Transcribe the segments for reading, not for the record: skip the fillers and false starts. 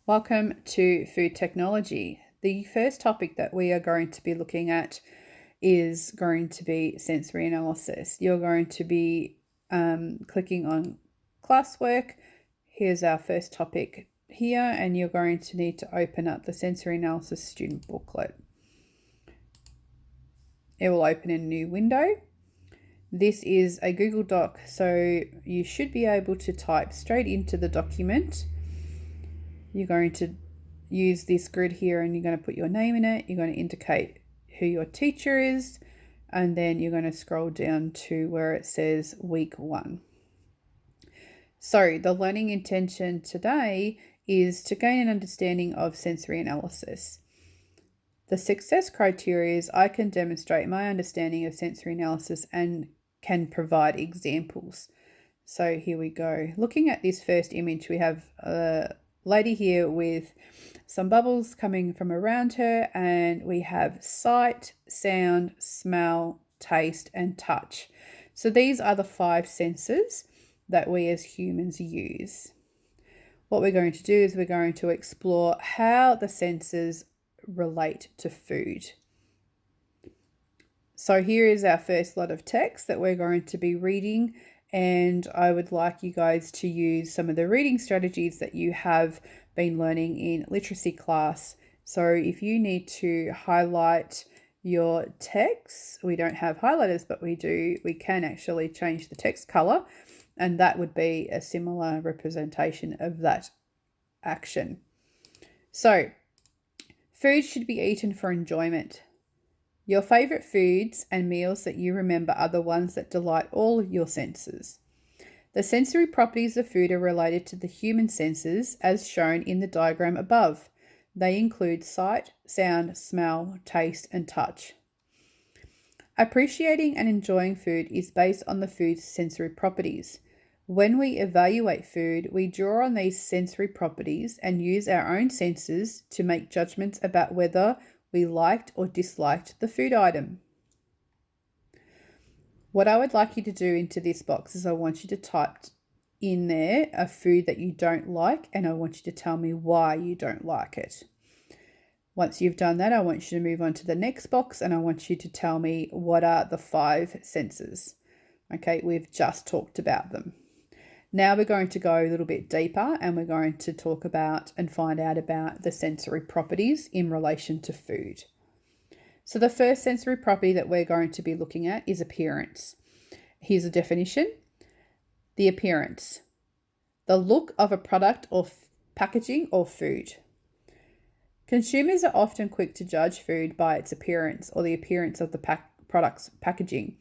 Welcome to Food Technology. The first topic that we are going to be looking at is going to be sensory analysis. You're going to be clicking on classwork. Here's our first topic here, and you're going to need to open up the sensory analysis student booklet. It will open in a new window. This is a Google Doc, so you should be able to type straight into the document. You're going to use this grid here and you're going to put your name in it. You're going to indicate who your teacher is, and then you're going to scroll down to where it says week 1. So the learning intention today is to gain an understanding of sensory analysis. The success criteria is I can demonstrate my understanding of sensory analysis and can provide examples. So here we go. Looking at this first image, we have a lady here with some bubbles coming from around her, and we have sight, sound, smell, taste, and touch. So these are the 5 senses that we as humans use. What we're going to do is we're going to explore how the senses relate to food. So here is our first lot of text that we're going to be reading, and I would like you guys to use some of the reading strategies that you have been learning in literacy class. So if you need to highlight your text, we don't have highlighters, but we can actually change the text color, and that would be a similar representation of that action. So food should be eaten for enjoyment. Your favourite foods and meals that you remember are the ones that delight all your senses. The sensory properties of food are related to the human senses as shown in the diagram above. They include sight, sound, smell, taste, and touch. Appreciating and enjoying food is based on the food's sensory properties. When we evaluate food, we draw on these sensory properties and use our own senses to make judgments about whether we liked or disliked the food item. What I would like you to do into this box is I want you to type in there a food that you don't like, and I want you to tell me why you don't like it. Once you've done that, I want you to move on to the next box, and I want you to tell me what are the 5 senses. Okay, we've just talked about them. Now we're going to go a little bit deeper, and we're going to talk about and find out about the sensory properties in relation to food. So the first sensory property that we're going to be looking at is appearance. Here's a definition. The appearance, the look of a product or packaging or food. Consumers are often quick to judge food by its appearance or the appearance of the product's packaging.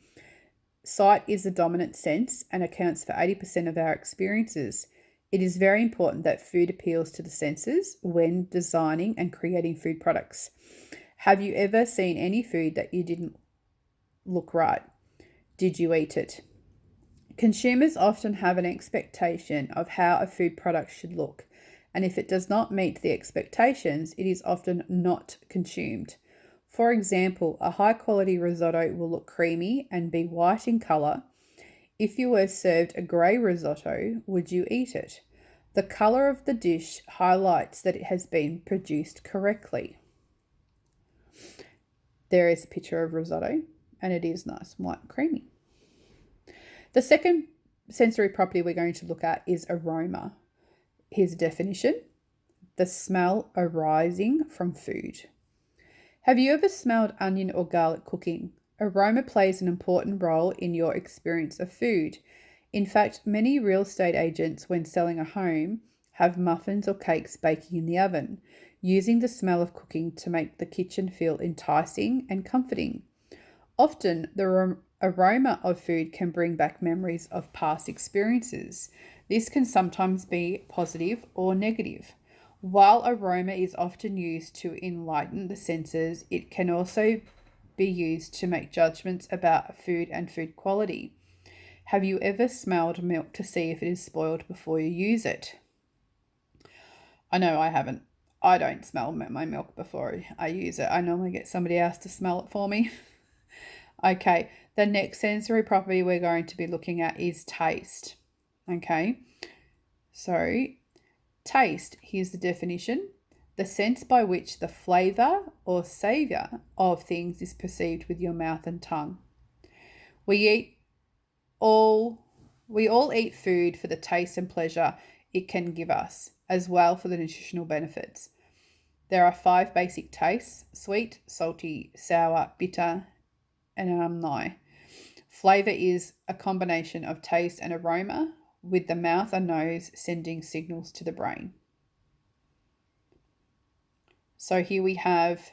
Sight is the dominant sense and accounts for 80% of our experiences. It is very important that food appeals to the senses when designing and creating food products. Have you ever seen any food that you didn't look right? Did you eat it? Consumers often have an expectation of how a food product should look, and if it does not meet the expectations, it is often not consumed. For example, a high-quality risotto will look creamy and be white in colour. If you were served a grey risotto, would you eat it? The colour of the dish highlights that it has been produced correctly. There is a picture of risotto, and it is nice, white and creamy. The second sensory property we're going to look at is aroma. Here's a definition. The smell arising from food. Have you ever smelled onion or garlic cooking? Aroma plays an important role in your experience of food. In fact, many real estate agents, when selling a home, have muffins or cakes baking in the oven, using the smell of cooking to make the kitchen feel enticing and comforting. Often, the aroma of food can bring back memories of past experiences. This can sometimes be positive or negative. While aroma is often used to enlighten the senses, it can also be used to make judgments about food and food quality. Have you ever smelled milk to see if it is spoiled before you use it? I know I haven't. I don't smell my milk before I use it. I normally get somebody else to smell it for me. Okay, the next sensory property we're going to be looking at is taste. Okay, so Taste, here's the definition: the sense by which the flavour or savour of things is perceived with your mouth and tongue. We all eat food for the taste and pleasure it can give us, as well for the nutritional benefits. There are 5 basic tastes: sweet, salty, sour, bitter, and umami. Flavour is a combination of taste and aroma, with the mouth and nose sending signals to the brain. So here we have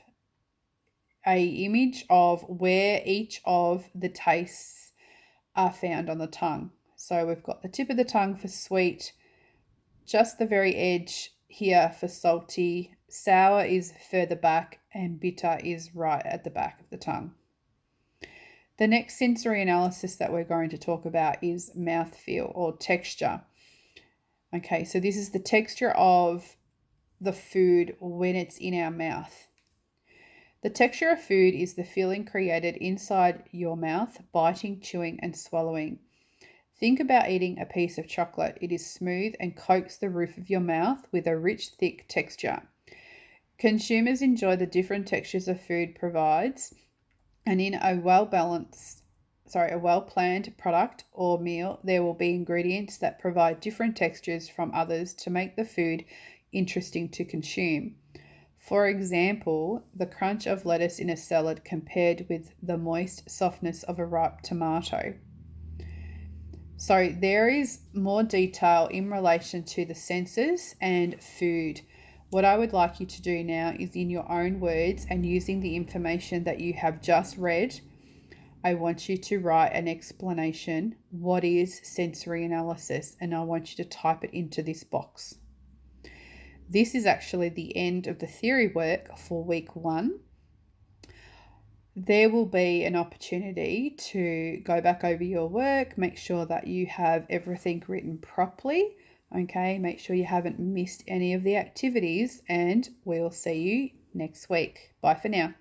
a image of where each of the tastes are found on the tongue. So we've got the tip of the tongue for sweet, just the very edge here for salty, sour is further back, and bitter is right at the back of the tongue. The next sensory analysis that we're going to talk about is mouthfeel or texture. Okay, so this is the texture of the food when it's in our mouth. The texture of food is the feeling created inside your mouth, biting, chewing, and swallowing. Think about eating a piece of chocolate. It is smooth and coats the roof of your mouth with a rich, thick texture. Consumers enjoy the different textures of food provides, and in a well-planned product or meal, there will be ingredients that provide different textures from others to make the food interesting to consume. For example, the crunch of lettuce in a salad compared with the moist softness of a ripe tomato. So there is more detail in relation to the senses and food. What I would like you to do now is, in your own words and using the information that you have just read, I want you to write an explanation. What is sensory analysis? And I want you to type it into this box. This is actually the end of the theory work for week 1. There will be an opportunity to go back over your work, make sure that you have everything written properly. Okay, make sure you haven't missed any of the activities, and we'll see you next week. Bye for now.